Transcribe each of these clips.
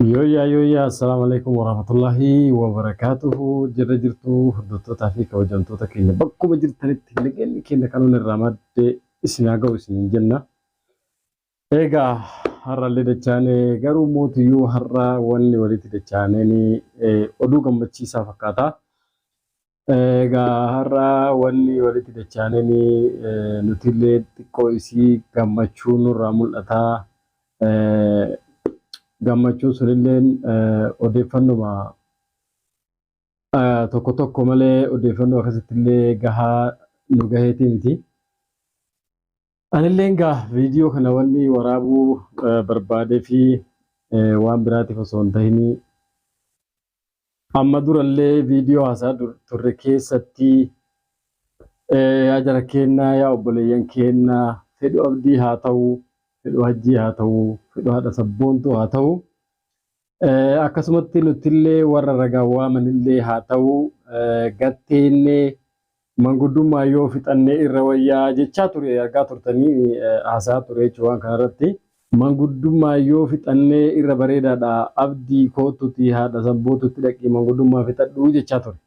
Yoyyaa assalamu alaikum warahmatullahi wabarakatuhu jirra jirtu hordoftoota fi kabajamtoota keenya bakkuma jirtanitti nageenyi keenya kanuun irraa madde isin haa ga'u isiniin jenna. Egaa har'allee dachaanee garuu mootiyyuu har'a wanni walitti dachaaneen oduu gammachiisaa fakkaata. Egaa har'a wanni walitti dachaaneen nutillee xiqqoo isii gammachuu nurraa mul'ata. Gammachuun sunilleen odeeffannoma tokko tokko malee odeeffannoo akkasittillee gahaa nu gaheetii miti. Anilleen gaa viidiyoo kana wanni waraabuu barbaadee fi waan biraatiif osoo hin tahin amma durallee viidiyoo haasaa turre keessatti yaa jara kennaa yaa obboleeyyan kennaa fedhu abdii haa ta'u. Fedhu hajjii haa ta'u, fedhu haadha sabboontuu haa ta'u, akkasumatti nutillee warra ragaa waamanillee haa ta'u, gatteennee manguddummaa yoo fixannee irra wayyaa jechaa ture argaa turtanii haasaa ture jechuudha waan kanarratti. Manguddummaa yoo fixannee irra bareedaadha abdii kootutti haadha sabbootutti dhaqii manguddummaa fixadhuu jechaa ture.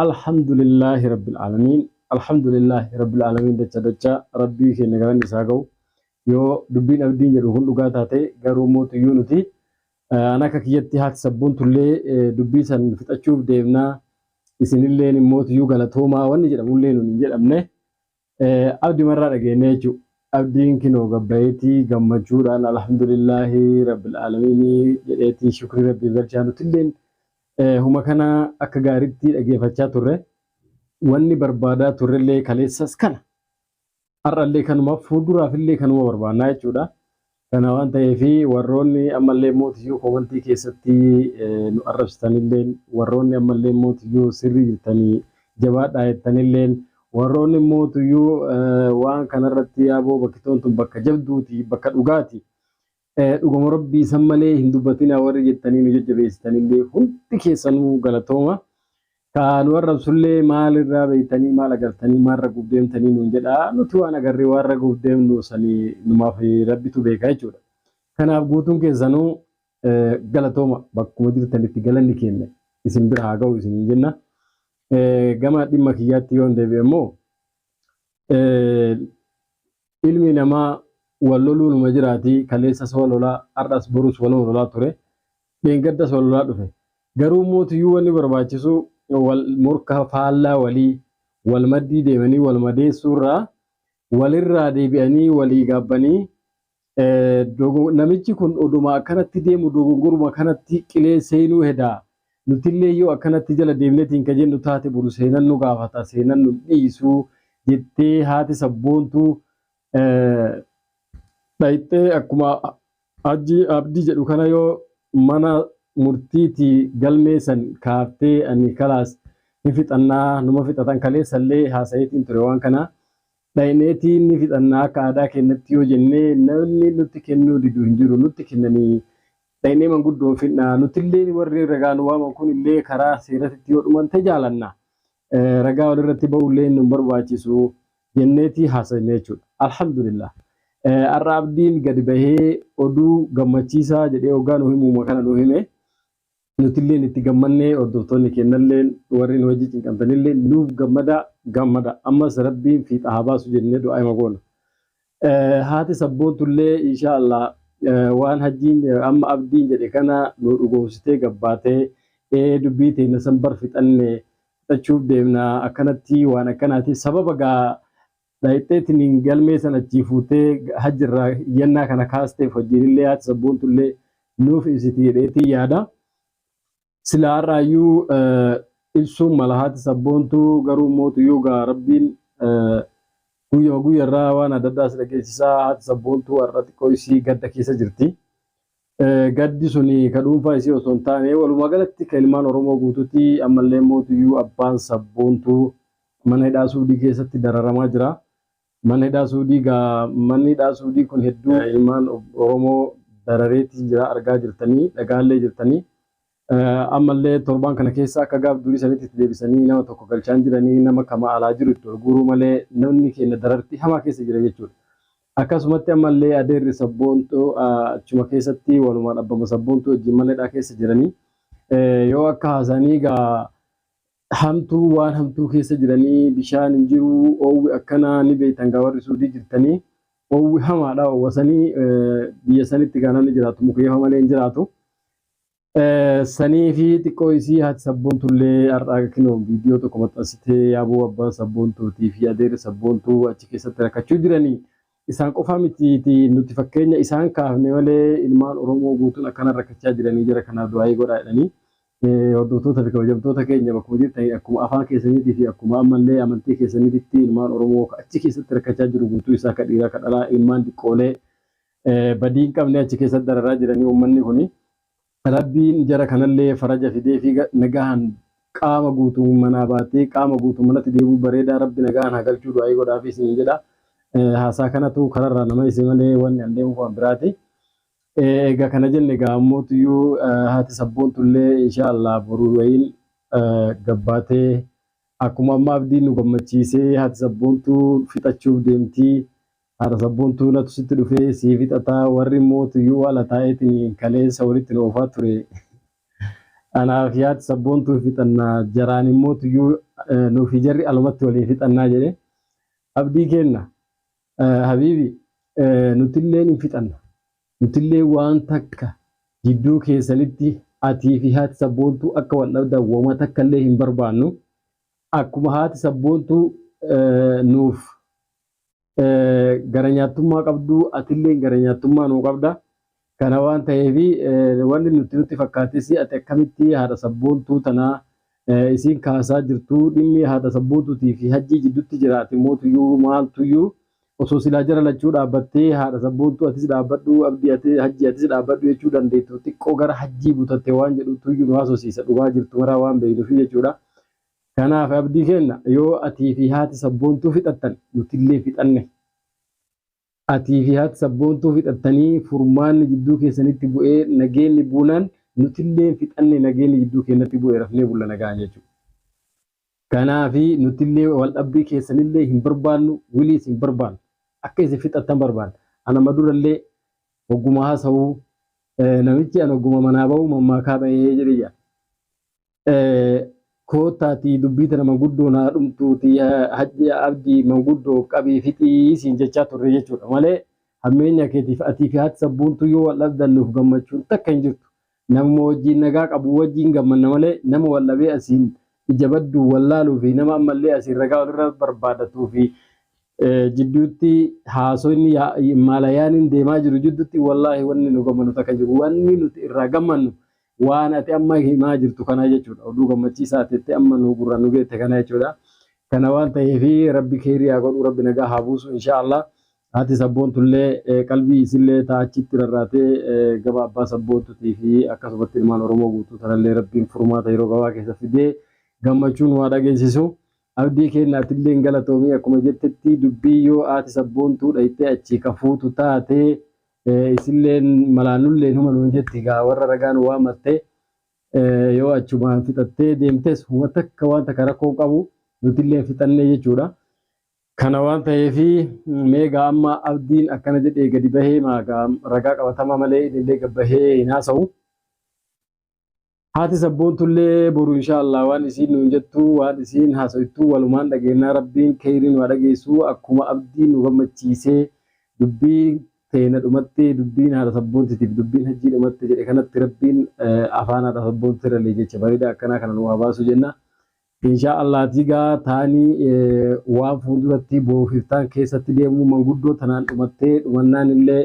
Alhamdulillahi rabbil aalamiin, alhamdulillahi rabbil aalamiin dacha rabbii keenya galanni isaa ga'u. Yoo dubbiin abdiin jedhu kun dhugaa taate garuu mootiyyuu nuti an akka kiyyatti haati sabboontullee dubbii san fixachuuf deemnaa isinilleen mootiyyuu galatoomaa wanni jedhamullee nun hin jedhamne abdii marraa dhageenne jechuudha. Abdiin kinoo gabbayeetii gammachuudhaan alhamdulillahi rabbil aalamiin jedheetii shukrii rabbii galchaa nutilleen huma kana akka gaariitti dhageeffachaa turre wanni barbaadaa turrellee kaleessas kana. Har'allee kanuma fuulduraafillee kanuma barbaannaa jechuudha. Kana waan ta'eef warroonni ammallee mootiyyuu komantii keessatti nu arrabsitanillee warroonni ammallee mootiyyuu sirrii jirtanii jabaadhaa jettanillee warroonni mootiyyuu waan kanarratti yaaboo bakkitoon tun bakka jabduuti bakka dhugaati. Dhuguma rabbii san malee hin dubbatinaa warri jettanii nu jajjabeessitanillee hundi keessanuu galatooma. Kan arrabsullee maalirraa beeytanii maal agartanii maalirra gubdeemtanii nuun jedhaa nuti waan agarree warra gubdeemnu sanii numaaf rabbitu beeka jechuudha. Kanaaf guutuun keessanuu galatooma bakkuma jirtanitti galanni keenya isin bira haa ga'u isiniin jenna. Gama dhimma kiyyaatti yoo hin deebi'e immoo ilmi namaa wal loluu numa jiraatii kaleessas wal lolaa har'as borus wal lolaa ture dheengaddas wal lolaa dhufe garuu mootiyyuu wanni barbaachisu wal morka faallaa walii wal maddii deemanii wal madeessuurraa walirraa deebi'anii walii gaabbanii namichi kun oduma akkanatti deemu dogongoruma kanatti qilee seenuu hedaa nutillee yoo akkanatti jala deemnetiin ka jennu taate buru seenan nu gaafata seenan nu dhiisuu jettee haati sabboontuu dhayxee akkuma abdii jedhu kana yoo mana murtiiti galmeessan kaaftee ani kalaas ni fixannaa numa fixatan kaleessallee haasayeetiin ture waan kana dhayneetiin ni fixannaa akka aadaa kennatti yoo jennee namni nutti kennuu didu hin jiru nutti kennanii dhaynee manguddoon fidnaa nutillee warri ragaan waaman kun illee karaa seeratitti yoo dhumante jaalanna ragaa walirratti ba'ullee nu barbaachisu jenneetii haasayne jechuudha. Alhamdulillah. Har'a abdiin gadi bahee oduu gammachiisaa jedhee hoggaa nu himuma kana nu hime. Nutilleen itti gammannee hordoftoonni kennalleen warri nu hojii cinqamtanillee nuuf gammada ammas rabbiin fiixa haa baasu jennee du'aa hima goona. Haati sabboontullee inshaallah waan hajjiin amma abdiin jedhe kana nu dhugoomsitee gabbaatee dubbii teenya san bar fixannee fixachuuf deemnaa akkanatti waan akkanaati sababa gaa dhayxeetiin galmee san achii fuutee hajjirraa iyyannaa kana kaasteef hojiinillee haati sabboontullee nuuf ibsiti jedheetii yaada. Silaa har'aayyuu ibsuun mala haati sabboontuu garuu mootiyyuu gaa rabbiin guyyarraa waan adda addaas dhageessisaa haati sabboontuu har'a xiqqoo isii gadda keessa jirti. Gaddi suni ka dhuunfaa isii osoo hin taane walumaa galatti ka ilmaan Oromoo guutuutti ammallee mootiyyuu abbaan sabboontuu mana hidhaa Suudii keessatti dararamaa jira. Mana hidhaa Suudii gaa manni hidhaa Suudii kun hedduu ilmaan Oromoo darareetii jira argaa jirtanii dhagaallee jirtanii. Ammallee torbaan kana keessa akka gaaf durii sanitti deebisanii nama tokko galchaan jiranii nama kama alaa jiru itti gurguruu malee namni keenya darartii hamaa keessa jira jechuudha. akkasumatti ammallee adeerri sabboontuu achuma keessatti walumaan abbama sabboontuu wajjin malleedhaa keessa jiranii yoo akka haasanii gaa hamtuu waan hamtuu keessa jiranii bishaan hin jiru oowwi akkana ni beektan gaa warri suudii jirtanii oowwi hamaadha oowwasanii biyya sanitti gaa namni jiraatu mukeefa malee hin jiraatu. Sanii fi xiqqoo isii haati sabboontuullee har'aa kinoo viidiyoo tokko maxxansitee yaaboo abbaa sabboontuutii fi adeerri sabboontuu achi keessatti rakkachuu jiranii. Isaan qofaa miti nuti fakkeenya isaan kaafne malee ilmaan Oromoo guutuun akkana rakkachaa jiranii jira kanaaf du'aayii godhaa jedhanii hordoftoota fi kabajamtoota keenya bakkuma jirtanii akkuma afaan keessaniitii fi akkuma ammallee amantii keessaniitti ilmaan Oromoo achi keessatti rakkachaa jiru guutuu isaa ka dhiiraa ka dhalaa ilmaan xiqqoolee badii hin qabne achi keessatti dararaa jiranii uummanni kuni rabbiin jara kanallee faraja fidee fi nagahan qaama guutuu manaa baatee qaama guutuu manatti deebi'uu bareedaa rabbi nagahan haa galchuu du'aayii godhaaf isin jedha. Haasaa kanatu kararraa nama isii malee wanni an deemuuf waan biraati. Egaa kana jenne egaa ammootiyyuu haati sabboontullee inshaallah boruu wayiin gabbaatee akkuma amma abdiin nu gammachiisee haati sabboontuu fixachuuf deemtii. Haati sabboontuu natu sitti dhufee sii fixataa warri mootiyyuu ala taa'eetiin kaleessa walitti nu oofaa ture. Anaaf haati sabboontuu fixannaa jaraan immootiyyuu nuufi jarri alumatti waliin fixannaa jedhe abdii kenna. Habibi nutillee ni fixanna nutillee waan takka jidduu keessanitti atii fi haati sabboontuu akka wal dhabdan wama takka illee hin barbaannu akkuma haati sabboontuu nuuf gara nyaattummaa qabdu atillee gara nyaattummaa nuu qabda kana waan ta'eefi wanni nutti fakkaates ati akkamitti haadha sabboontuu tanaa isiin kaasaa jirtu dhimmi haadha sabboontuutii fi hajjii jidduutti jiraate mootuyyuu maaltuyyuu osoo silaa jara lachuu dhaabbattee haadha sabboontuu atis dhaabbadhu abdii ati hajji atis dhaabbadhu jechuu dandeettu xiqqoo gara hajjii butatte waan jedhutu iyyuu nu haasofsiisa dhugaa jirtu maraa waan beeknuufi jechuudha. Kanaaf abdii kenna yoo atii fi haati sabboontuu fixattan nutillee fixanne atii fi haati sabboontuu fixattanii furmaanni jidduu keessanitti bu'ee nageenyi buunaan nutillee fixanne nageenyi jidduu keenyatti bu'ee rafnee bulla nagaan jechuudha. Kanaaf nutillee wal dhabbii keessanillee hin barbaannu wiliis hin barbaannu. Akka isin fixattan barbaada. Ana madurallee hogguma haasa'uu namichi ana hogguma manaa ba'uu mammaakaa ba'ee jedhiyya. Kootaati dubbii tana manguddoo naa dhumtuuti hajji abdii manguddoo qabii fixii siin jechaa turre jechuudha malee hammeenya keetiif atii fi haati sabboontuu yoo wal dhabdan nuuf gammachuun takka hin jirtu. Nama wajjin nagaa qabu wajjin gammanna malee nama wal dhabee asiin ija badduu wallaaluu fi nama ammallee asiin ragaa walirra barbaadatuu fi jidduutti haasonni maalayaaniin deemaa jiru jidduutti wallaahi wanni nu gammanu takka jiru wanni nuti irraa gammannu waan ati amma himaa jirtu kana jechuudha oduu gammachiisaa ta'etti amma nu gurra nu geette kana jechuudha. Kana waan ta'eef rabbi khairii haa godhu rabbi nagaa haa buusu inshaallah. Haati sabboontullee qalbii isillee taachitti rarraatee gaba abbaa sabboontuutii fi akkasumatti ilmaan Oromoo guutuu tanallee rabbiin furmaata yeroo gabaa keessa fidee gammachuun waa dhageessisu. Abdii keenyaatillee galatoomii akkuma jettetti dubbii yoo haati sabboontuu dhayitee achi kafuutu taatee isillee malaanullee numa nuun jetti gaa warra ragaan waa mattee yoo achumaan fixattee deemtes huma takka waan takka rakkoo qabu nutillee fixannee jechuudha. Kana waan ta'eef meegaa amma abdiin akkana jedhee gadi bahee maagaa ragaa qabatamaa malee illee gabbahee hin haasa'u. Haati sabboontullee boru inshaallah waan isiin nuun jettu waan isiin haasa'ittu walumaan dhageenyaa rabbiin khairii nu dhageessu akkuma abdiin nu gammachiisee dubbii teena dhumatti dubbiin haadha sabboontiitiif dubbiin hajjii dhumatti jedhe kanatti rabbiin afaan haadha sabboontii irra jecha bareeda akkanaa kana nu habaasu jenna. Inshaallah tigaa taanii waan fuulduratti boofiftaan keessatti deemuu manguddoo tanaan dhumattee dhumannaan illee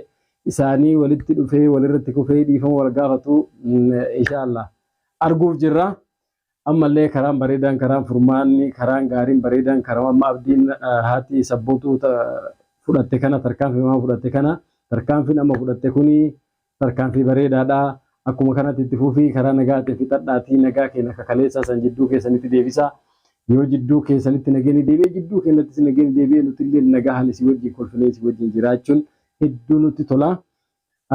isaanii walitti dhufee walirratti kufee dhiifama wal gaafatu inshaallah arguuf jirra. Ammallee karaan bareedaan karaan furmaanni karaan gaariin bareedaan karaa amma abdiin haati sabboontuu fudhatte kana tarkaanfii amma fudhatte kana tarkaanfiin amma fudhatte kuni tarkaanfii bareedaadha. Akkuma kanatti itti fufii karaa nagaa ta'e fixadhaatii nagaa keenya kakaleessaa san jidduu keessanitti deebisa. Yoo jidduu keessanitti nageenyi deebi'ee jidduu keenyattis nageenyi deebi'ee nuti illee nagahan isii wajjin kolfinee isii wajjin jiraachuun hedduu nutti tola.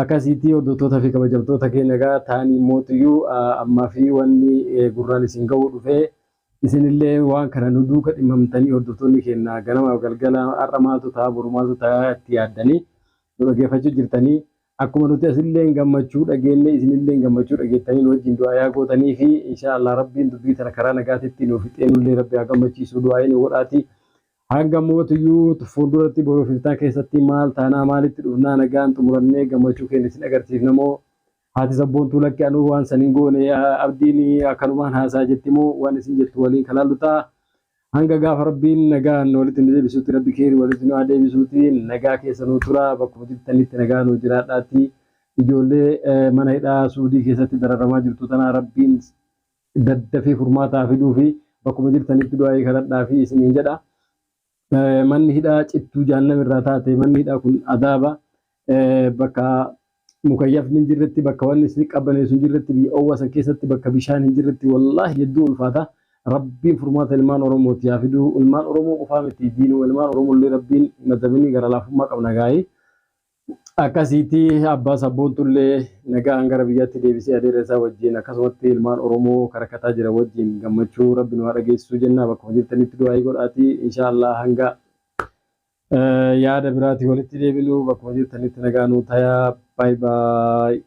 Akkasiitii hordoftoota fi kabajamtoota keenya egaa ta'anii mootiyyuu ammaa fi wanni gurraan isin ga'uu dhufee isinillee waan kana nu duuka dhimmamtanii hordoftoonni keenya ganama galgala har'a maaltu ta'a boru maaltu ta'a itti yaaddanii dhaggeeffachuu jirtanii akkuma nuti asillee gammachuu dhageenye isinillee gammachuu dhageettanii wajjin du'aa gootanii fi inshaallah rabbiin dubbii tana karaa nagaatitti nuuf xeenullee rabbi haa gammachiisu du'aa inni godhaati. Hanga mootiyyuu fuulduratti boorofiftaa keessatti maal taanaa maalitti dhufnaa nagaan xumurannee gammachuu keenya isin agarsiifnamoo haati sabboontuu lakkee anuu waan saniin goone abdiin akkanumaan haasaa jettimoo waan isin jettu waliin kalaallu ta'a. Hanga gaafa rabbiin nagaan walitti nu deebisuutti rabbi keeri walitti nu deebisuutti nagaa keessa nu tura bakkuma jirtanitti nagaa nu jiraadhaatti ijoollee mana hidhaa suudii keessatti dararamaa jirtu tana rabbiin daddafee furmaataa fiduu fi bakkuma jirtanitti du'aa kadhadhaa fi isiniin jedha. Manni hidhaa cittuu jahannam irraa taate manni hidhaa kun adaaba bakka mukayyafni hin jirretti bakka wanni isin qabbaneessu hin jirretti biyya owwasan keessatti bakka bishaan hin jirretti wallaahi hedduu ulfaata. Rabbiin furmaata ilmaan Oromooti yaa fiduu ilmaan Oromoo qofaa miti diinuu ilmaan Oromoo illee rabbiin madabinii gara laafummaa qabna gaa'ii. Akkasitti abbaa sabboontullee nagaan gara biyyaatti deebisee adeera isaa wajjin akkasumatti ilmaan Oromoo karakataa jira wajjin gammachuu rabbi nu haa dhageessisuu jennaa bakkuma jirtanitti du'aa godhaati inshaallah hanga yaada biraatii walitti deebinu bakkuma jirtanitti nagaa nuu tayaa baay baay.